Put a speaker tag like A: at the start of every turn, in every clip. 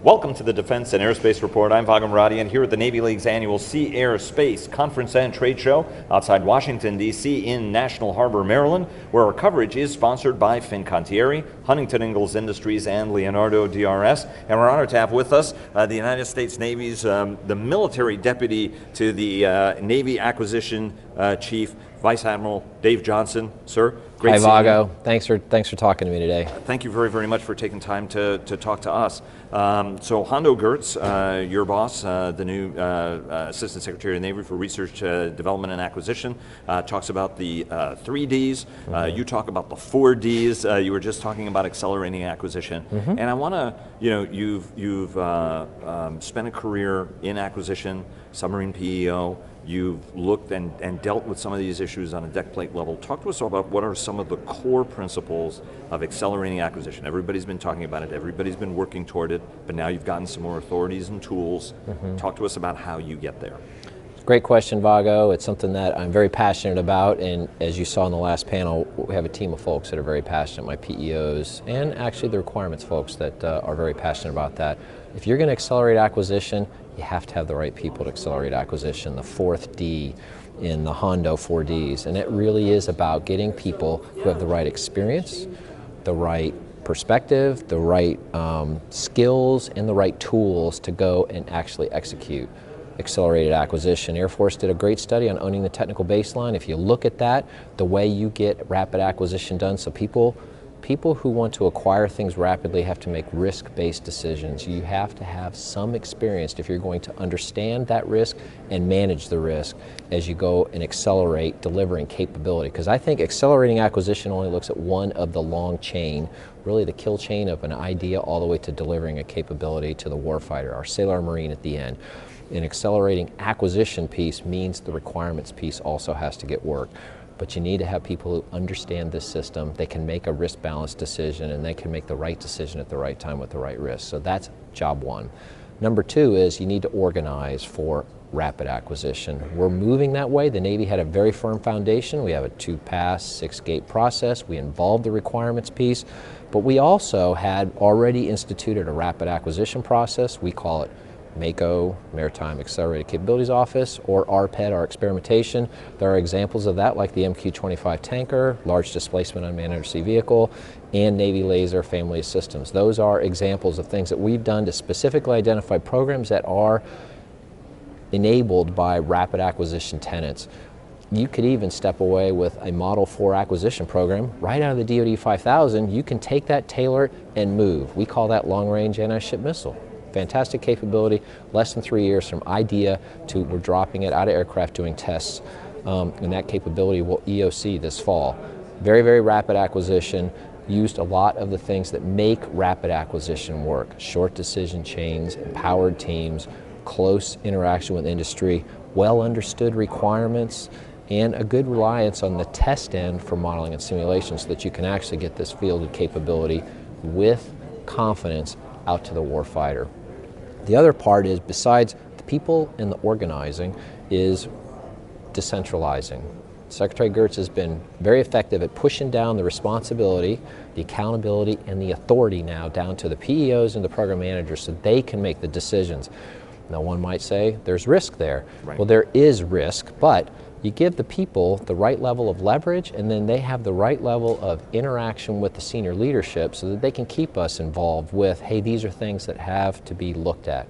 A: Welcome to the Defense and Aerospace Report. I'm Vago Muradian here at the Navy League's annual Sea Air Space Conference and Trade Show outside Washington, D.C. in National Harbor, Maryland, where our coverage is sponsored by Fincantieri, Huntington Ingalls Industries, and Leonardo DRS. And we're honored to have with us the United States Navy's the military deputy to the Navy Acquisition Chief, Vice Admiral Dave Johnson. Sir, great.
B: Hi, Vago. Thanks for talking to me today.
A: Thank you very, very much for taking time to talk to us. So Hondo Gertz, your boss, the new Assistant Secretary of the Navy for Research, Development, and Acquisition, talks about the 3Ds. You talk about the 4Ds. You were just talking about accelerating acquisition. And I want to, you've spent a career in acquisition, submarine PEO. You've looked and dealt with some of these issues on a deck plate level. Talk to us about what are some of the core principles of accelerating acquisition. Everybody's been talking about it, everybody's been working toward it, but now you've gotten some more authorities and tools. Talk to us about how you get there.
B: Great question, Vago. It's something that I'm very passionate about, and as you saw in the last panel, we have a team of folks that are very passionate, my PEOs, and actually the requirements folks that are very passionate about that. If you're going to accelerate acquisition, you have to have the right people to accelerate acquisition, the fourth D in the Hondo 4Ds, and it really is about getting people who have the right experience, the right perspective, the right skills, and the right tools to go and actually execute accelerated acquisition. Air Force did a great study on owning the technical baseline. If you look at that, the way you get rapid acquisition done, so people who want to acquire things rapidly have to make risk-based decisions. You have to have some experience if you're going to understand that risk and manage the risk as you go and accelerate delivering capability. Because I think accelerating acquisition only looks at one of the long chain, really the kill chain of an idea all the way to delivering a capability to the warfighter, our sailor or marine at the end. An accelerating acquisition piece means the requirements piece also has to get worked. But you need to have people who understand this system. They can make a risk-balanced decision, and they can make the right decision at the right time with the right risk. So that's job one. Number two is you need to organize for rapid acquisition. We're moving that way. The Navy had a very firm foundation. We have a 2-pass, 6-gate process. We involved the requirements piece, but we also had already instituted a rapid acquisition process. We call it MACO, Maritime Accelerated Capabilities Office, or RPED, our experimentation. There are examples of that, like the MQ-25 tanker, Large Displacement Unmanned Undersea Vehicle, and Navy Laser family of systems. Those are examples of things that we've done to specifically identify programs that are enabled by rapid acquisition tenets. You could even step away with a Model 4 acquisition program right out of the DoD 5000. You can take that, tailor it, and move. We call that long-range anti-ship missile. Fantastic capability, less than 3 years from idea to we're dropping it out of aircraft doing tests, and that capability will EOC this fall. Very, very rapid acquisition, used a lot of the things that make rapid acquisition work. Short decision chains, empowered teams, close interaction with industry, well understood requirements, and a good reliance on the test end for modeling and simulation so that you can actually get this fielded capability with confidence out to the warfighter. The other part is, besides the people and the organizing, is decentralizing. Secretary Gertz has been very effective at pushing down the responsibility, the accountability, and the authority now down to the PEOs and the program managers so they can make the decisions. Now, one might say there's risk there. Right. Well, there is risk, but you give the people the right level of leverage, and then they have the right level of interaction with the senior leadership so that they can keep us involved with, hey, these are things that have to be looked at.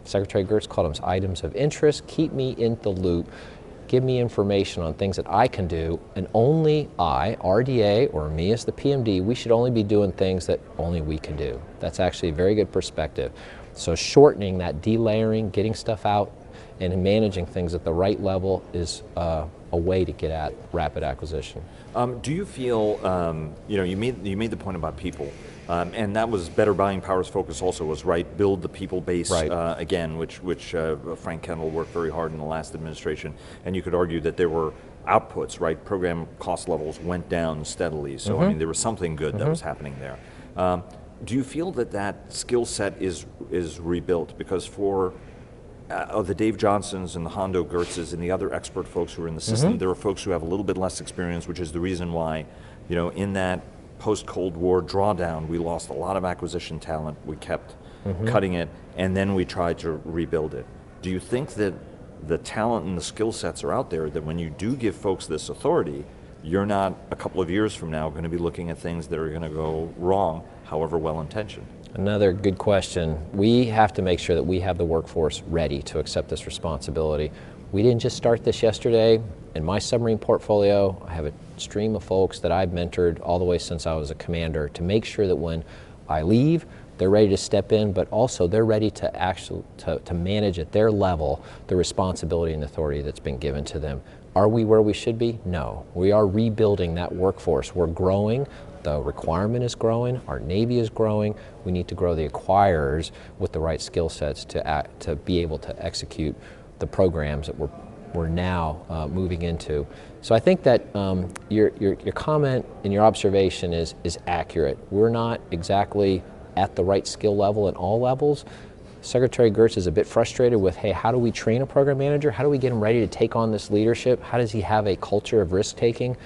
B: Secretary Gertz called them items of interest. Keep me in the loop. Give me information on things that I can do, and only I, RDA, or me as the PMD, we should only be doing things that only we can do. That's actually a very good perspective. So shortening that delayering, getting stuff out, and managing things at the right level is a way to get at rapid acquisition.
A: Do you feel, you made the point about people, and that was Better Buying Power's focus also was, right, build the people base again, which Frank Kendall worked very hard in the last administration, and you could argue that there were outputs, right, program cost levels went down steadily, so I mean there was something good that was happening there. Do you feel that that skill set is rebuilt? Because for the Dave Johnsons and the Hondo Gertzes and the other expert folks who are in the system, there are folks who have a little bit less experience, which is the reason why, in that post-Cold War drawdown, we lost a lot of acquisition talent. We kept cutting it, and then we tried to rebuild it. Do you think that the talent and the skill sets are out there that when you do give folks this authority, you're not a couple of years from now going to be looking at things that are going to go wrong, however well-intentioned?
B: Another good question. We have to make sure that we have the workforce ready to accept this responsibility. We didn't just start this yesterday. In my submarine portfolio, I have a stream of folks that I've mentored all the way since I was a commander to make sure that when I leave, they're ready to step in, but also they're ready to actually to manage at their level the responsibility and authority that's been given to them. Are we where we should be? No. We are rebuilding that workforce. We're growing. The requirement is growing. Our Navy is growing. We need to grow the acquirers with the right skill sets to be able to execute the programs that we're now moving into. So I think that your comment and your observation is accurate. We're not exactly at the right skill level at all levels. Secretary Gertz is a bit frustrated with, hey, how do we train a program manager? How do we get him ready to take on this leadership? How does he have a culture of risk-taking?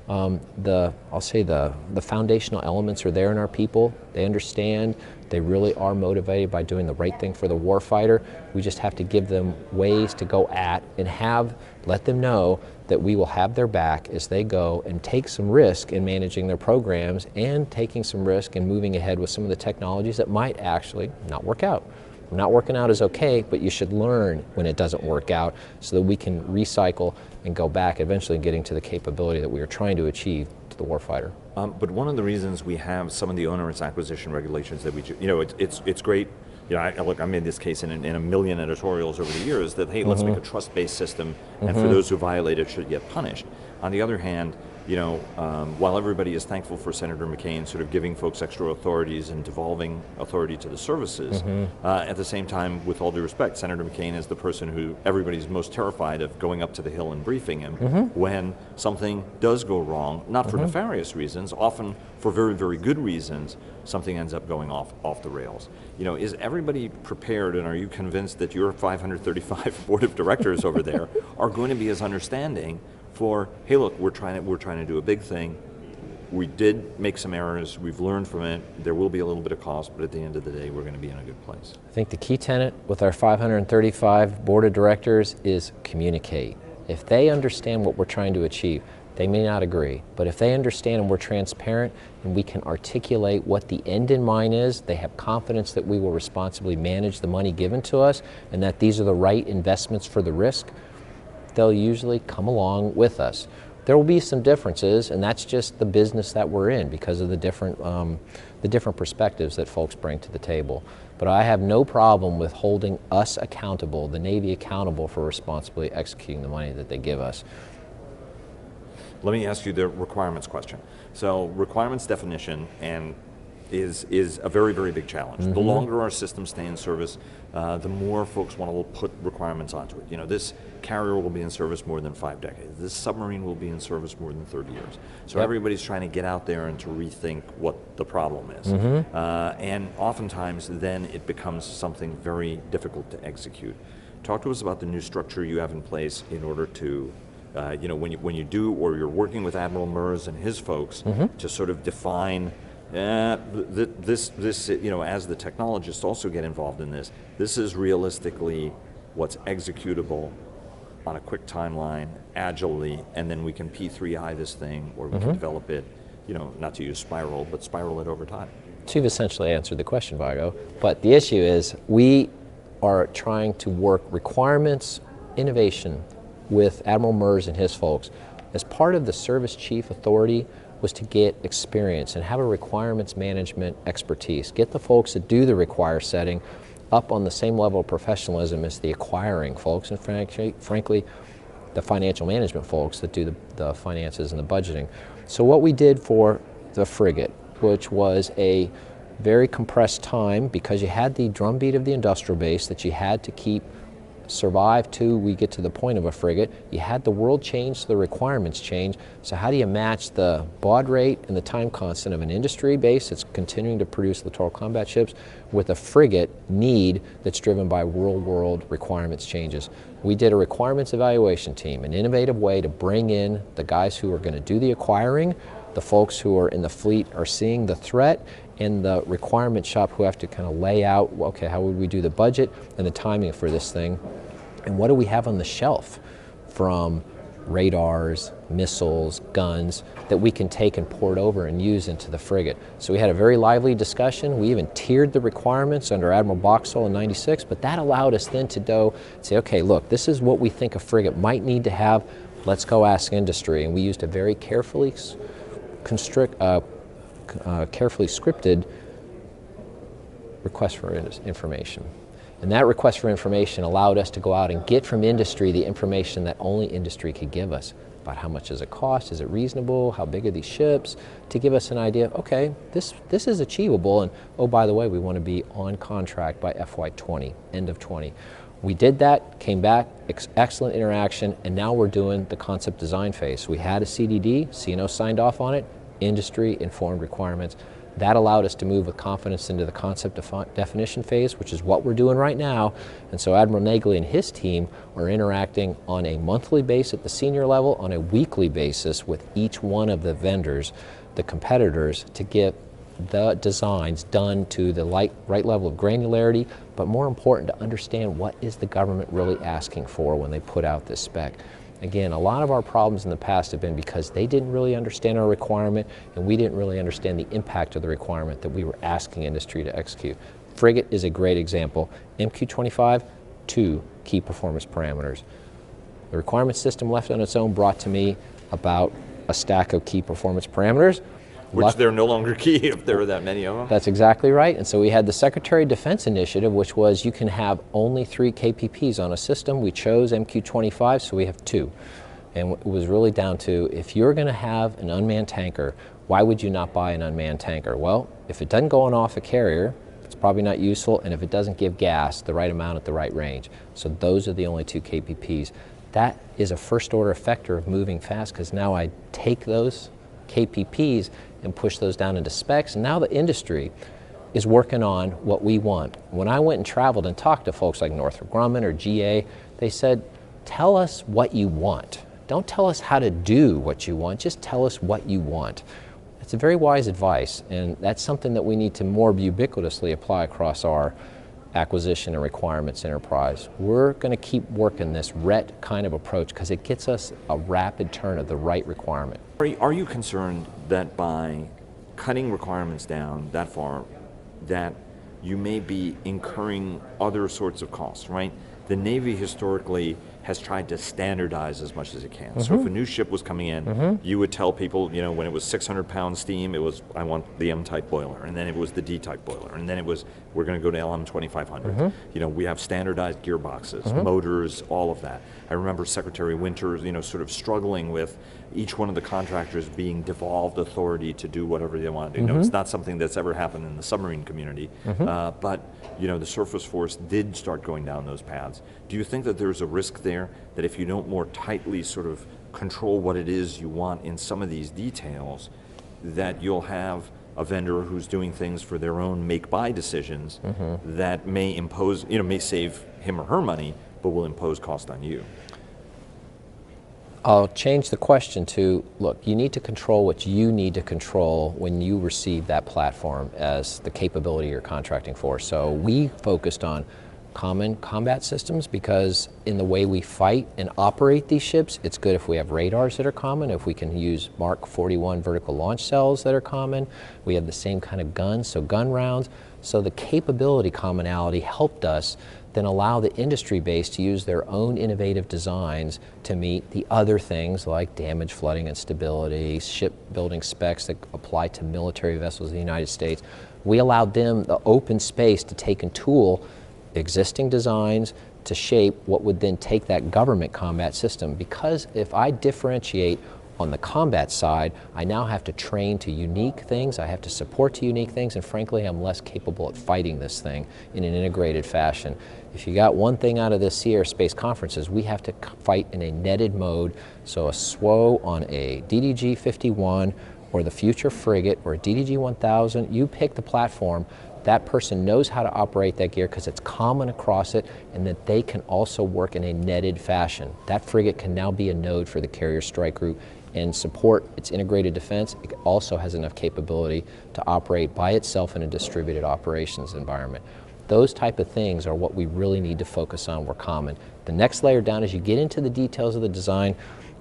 B: I'll say the foundational elements are there in our people. They understand. They really are motivated by doing the right thing for the warfighter. We just have to give them ways to go at and let them know that we will have their back as they go and take some risk in managing their programs and taking some risk in moving ahead with some of the technologies that might actually not work out. Not working out is okay, but you should learn when it doesn't work out so that we can recycle and go back, eventually getting to the capability that we are trying to achieve to the warfighter.
A: But one of the reasons we have some of the onerous acquisition regulations that we, it's great. I made this case in a million editorials over the years that, hey, let's make a trust-based system, and for those who violate it should get punished. On the other hand, while everybody is thankful for Senator McCain sort of giving folks extra authorities and devolving authority to the services, at the same time, with all due respect, Senator McCain is the person who everybody's most terrified of going up to the Hill and briefing him when something does go wrong, not for nefarious reasons, often for very, very good reasons, something ends up going off the rails. Is everybody prepared, and are you convinced that your 535 board of directors over there are going to be as understanding for, hey, look, we're trying to do a big thing. We did make some errors. We've learned from it. There will be a little bit of cost, but at the end of the day, we're going to be in a good place.
B: I think the key tenet with our 535 board of directors is communicate. If they understand what we're trying to achieve, they may not agree, but if they understand and we're transparent and we can articulate what the end in mind is, they have confidence that we will responsibly manage the money given to us and that these are the right investments for the risk, they'll usually come along with us. There will be some differences, and that's just the business that we're in because of the different perspectives that folks bring to the table. But I have no problem with holding us accountable, the Navy accountable for responsibly executing the money that they give us.
A: Let me ask you the requirements question. So requirements definition is a very, very big challenge. The longer our systems stay in service, the more folks want to put requirements onto it. This carrier will be in service more than 5 decades. This submarine will be in service more than 30 years. So everybody's trying to get out there and to rethink what the problem is. And oftentimes then it becomes something very difficult to execute. Talk to us about the new structure you have in place in order to when you do, or you're working with Admiral Mers and his folks to sort of define this, as the technologists also get involved in this, this is realistically what's executable on a quick timeline, agilely, and then we can P3I this thing, or we can develop it, not to use spiral, but spiral it over time.
B: So you've essentially answered the question, Vago. But the issue is we are trying to work requirements, innovation, with Admiral Mers and his folks. As part of the service chief authority was to get experience and have a requirements management expertise. Get the folks that do the require setting up on the same level of professionalism as the acquiring folks, and frankly, the financial management folks that do the finances and the budgeting. So what we did for the frigate, which was a very compressed time because you had the drumbeat of the industrial base that you had to keep survive till we get to the point of a frigate. You had the world change, so the requirements change. So how do you match the baud rate and the time constant of an industry base that's continuing to produce littoral combat ships with a frigate need that's driven by world requirements changes? We did a requirements evaluation team, an innovative way to bring in the guys who are going to do the acquiring. The folks who are in the fleet are seeing the threat and the requirement shop who have to kind of lay out, okay, how would we do the budget and the timing for this thing, and what do we have on the shelf from radars, missiles, guns that we can take and port over and use into the frigate. So we had a very lively discussion. We even tiered the requirements under Admiral Boxall in '96, but that allowed us then to go say, okay, look, this is what we think a frigate might need to have. Let's go ask industry. And we used a very carefully scripted request for information. And that request for information allowed us to go out and get from industry the information that only industry could give us about how much does it cost, is it reasonable, how big are these ships, to give us an idea of, okay, this is achievable, and oh, by the way, we want to be on contract by FY20, end of 20. We did that, came back, excellent interaction, and now we're doing the concept design phase. We had a CDD, CNO signed off on it, industry informed requirements. That allowed us to move with confidence into the concept definition phase, which is what we're doing right now. And so Admiral Nagley and his team are interacting on a monthly basis at the senior level, on a weekly basis with each one of the vendors, the competitors, to get the designs done to the right level of granularity, but more important, to understand what is the government really asking for when they put out this spec. Again, a lot of our problems in the past have been because they didn't really understand our requirement, and we didn't really understand the impact of the requirement that we were asking industry to execute. Frigate is a great example. MQ-25, 2 key performance parameters. The requirement system left on its own brought to me about a stack of key performance parameters.
A: Which they're no longer key if there are that many of them.
B: That's exactly right. And so we had the Secretary of Defense initiative, which was you can have only 3 KPPs on a system. We chose MQ-25, so we have 2. And it was really down to, if you're going to have an unmanned tanker, why would you not buy an unmanned tanker? Well, if it doesn't go on off a carrier, it's probably not useful, and if it doesn't give gas the right amount at the right range. So those are the only 2 KPPs. That is a first order effector of moving fast, because now I take those KPPs and push those down into specs. And now the industry is working on what we want. When I went and traveled and talked to folks like Northrop Grumman or GA, they said, tell us what you want. Don't tell us how to do what you want, just tell us what you want. It's a very wise advice, and that's something that we need to more ubiquitously apply across our acquisition and requirements enterprise. We're going to keep working this RET kind of approach because it gets us a rapid turn of the right requirement.
A: Are you concerned that by cutting requirements down that far, that you may be incurring other sorts of costs, right? The Navy historically has tried to standardize as much as it can. So if a new ship was coming in, you would tell people, you know, when it was 600-pound steam, it was, I want the M-type boiler, and then it was the D-type boiler, and then it was, we're going to go to LM2500. You know, we have standardized gearboxes, motors, all of that. I remember Secretary Winters, you know, sort of struggling with each one of the contractors being devolved authority to do whatever they want to do. No, it's not something that's ever happened in the submarine community, but you know, the surface force did start going down those paths. Do you think that there's a risk there that if you don't more tightly sort of control what it is you want in some of these details, that you'll have a vendor who's doing things for their own make-buy decisions that may impose, you know, may save him or her money, but will impose cost on you?
B: I'll change the question to, look, you need to control what you need to control when you receive that platform as the capability you're contracting for. So we focused on common combat systems because in the way we fight and operate these ships, it's good if we have radars that are common, if we can use Mark 41 vertical launch cells that are common. We have the same kind of guns, so gun rounds. So the capability commonality helped us then allow the industry base to use their own innovative designs to meet the other things like damage, flooding, and stability, shipbuilding specs that apply to military vessels in the United States. We allowed them the open space to take and tool existing designs to shape what would then take that government combat system. Because if I differentiate on the combat side, I now have to train to unique things, I have to support to unique things, and frankly, I'm less capable at fighting this thing in an integrated fashion. If you got one thing out of this Aerospace conferences, we have to fight in a netted mode, so a SWO on a DDG-51 or the future frigate or a DDG-1000, you pick the platform, that person knows how to operate that gear because it's common across it, and that they can also work in a netted fashion. That frigate can now be a node for the Carrier Strike Group and support its integrated defense, it also has enough capability to operate by itself in a distributed operations environment. Those type of things are what we really need to focus on. We're common. The next layer down, as you get into the details of the design,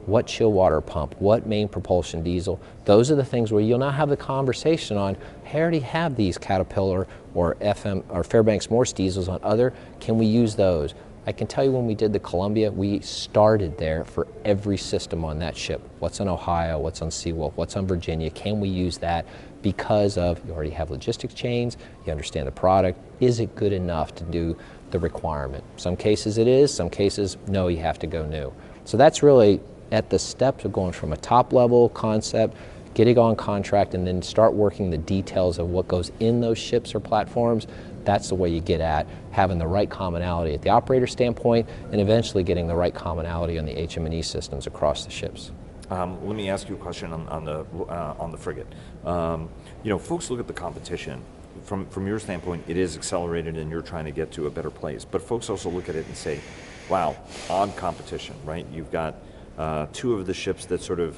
B: what chill water pump, what main propulsion diesel, those are the things where you'll now have the conversation on, I already have these Caterpillar or FM or Fairbanks Morse diesels on other, can we use those? I can tell you when we did the Columbia, we started there for every system on that ship. What's on Ohio, what's on Seawolf, what's on Virginia, can we use that? Because of, you already have logistics chains, you understand the product, is it good enough to do the requirement? Some cases it is, some cases no, you have to go new. So that's really at the steps of going from a top level concept, getting on contract, and then start working the details of what goes in those ships or platforms. That's the way you get at having the right commonality at the operator standpoint, and eventually getting the right commonality on the HM&E systems across the ships.
A: Let me ask you a question on the frigate. Folks look at the competition. From your standpoint, it is accelerated and you're trying to get to a better place. But folks also look at it and say, wow, odd competition, right? You've got two of the ships that sort of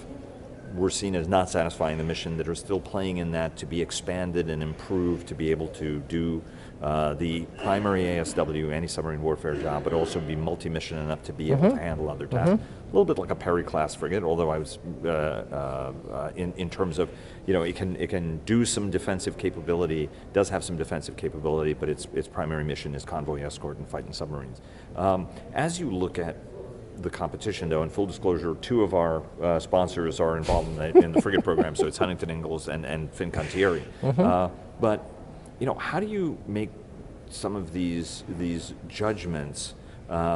A: were seen as not satisfying the mission that are still playing in that to be expanded and improved to be able to do the primary ASW, anti-submarine warfare job, but also be multi-mission enough to be able to handle other tasks. A little bit like a Perry-class frigate, although I was in terms of, it can do some defensive capability, does have some defensive capability, but its primary mission is convoy escort and fighting submarines. As you look at the competition, though, in full disclosure, two of our sponsors are involved in the frigate program, so it's Huntington Ingalls and Fincantieri. But how do you make some of these judgments?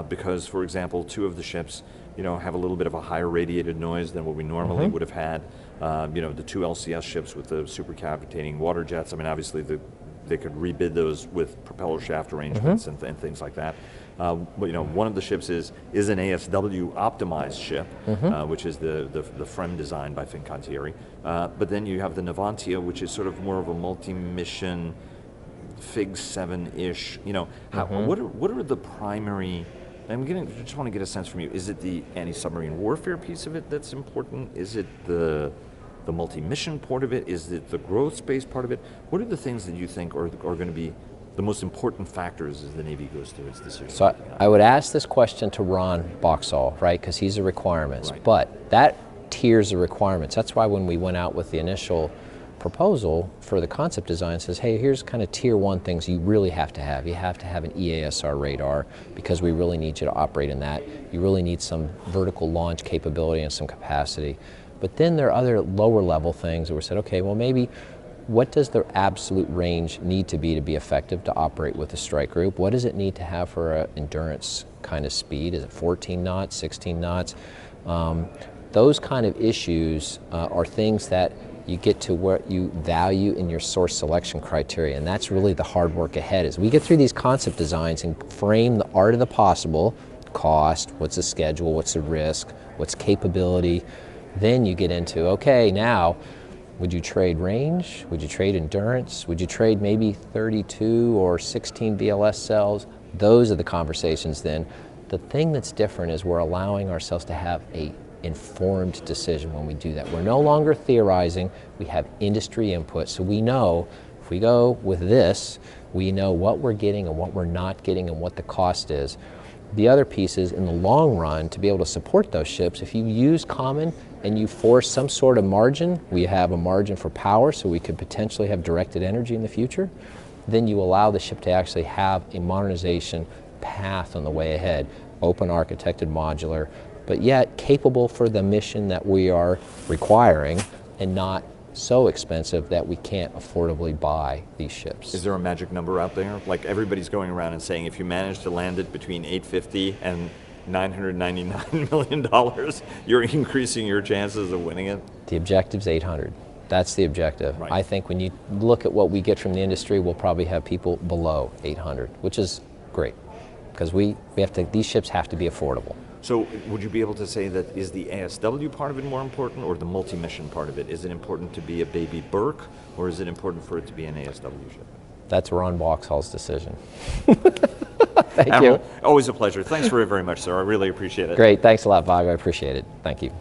A: Because, for example, two of the ships, have a little bit of a higher radiated noise than what we normally would have had. The two LCS ships with the supercavitating water jets. I mean, obviously they could rebid those with propeller shaft arrangements and things like that. One of the ships is an ASW optimized ship, which is the FREM design by Fincantieri. But then you have the Navantia, which is sort of more of a multi-mission Fig 7-ish. What are the primary? I just want to get a sense from you. Is it the anti-submarine warfare piece of it that's important? Is it the multi-mission part of it? Is it the growth space part of it? What are the things that you think are going to be the most important factors as the Navy goes through its decision?
B: So I would ask this question to Ron Boxall, right, because he's the requirements. Right. But that tiers the requirements. That's why when we went out with the initial proposal for the concept design, says, hey, here's kind of tier one things you really have to have. You have to have an EASR radar because we really need you to operate in that. You really need some vertical launch capability and some capacity. But then there are other lower level things that we said, okay, well maybe what does the absolute range need to be effective to operate with a strike group? What does it need to have for an endurance kind of speed? Is it 14 knots, 16 knots? Those kind of issues are things that you get to what you value in your source selection criteria, and that's really the hard work ahead. As we get through these concept designs and frame the art of the possible, cost, what's the schedule, what's the risk, what's capability, then you get into, okay, now, would you trade range? Would you trade endurance? Would you trade maybe 32 or 16 BLS cells? Those are the conversations then. The thing that's different is we're allowing ourselves to have a informed decision when we do that. We're no longer theorizing, we have industry input, so we know if we go with this, we know what we're getting and what we're not getting and what the cost is. The other piece is in the long run, to be able to support those ships, if you use common and you force some sort of margin, we have a margin for power so we could potentially have directed energy in the future, then you allow the ship to actually have a modernization path on the way ahead, open architected modular, but yet capable for the mission that we are requiring and not so expensive that we can't affordably buy these ships.
A: Is there a magic number out there? Like everybody's going around and saying if you manage to land it between $850 and $999 million, you're increasing your chances of winning it?
B: The objective's 800. That's the objective. Right. I think when you look at what we get from the industry, we'll probably have people below 800, which is great because we have to, these ships have to be affordable.
A: So would you be able to say that is the ASW part of it more important or the multi-mission part of it? Is it important to be a baby Burke or is it important for it to be an ASW ship?
B: That's Ron Boxall's decision. Thank
A: Admiral,
B: you.
A: Always a pleasure. Thanks very, very much, sir. I really appreciate it.
B: Great. Thanks a lot, Vago. I appreciate it. Thank you.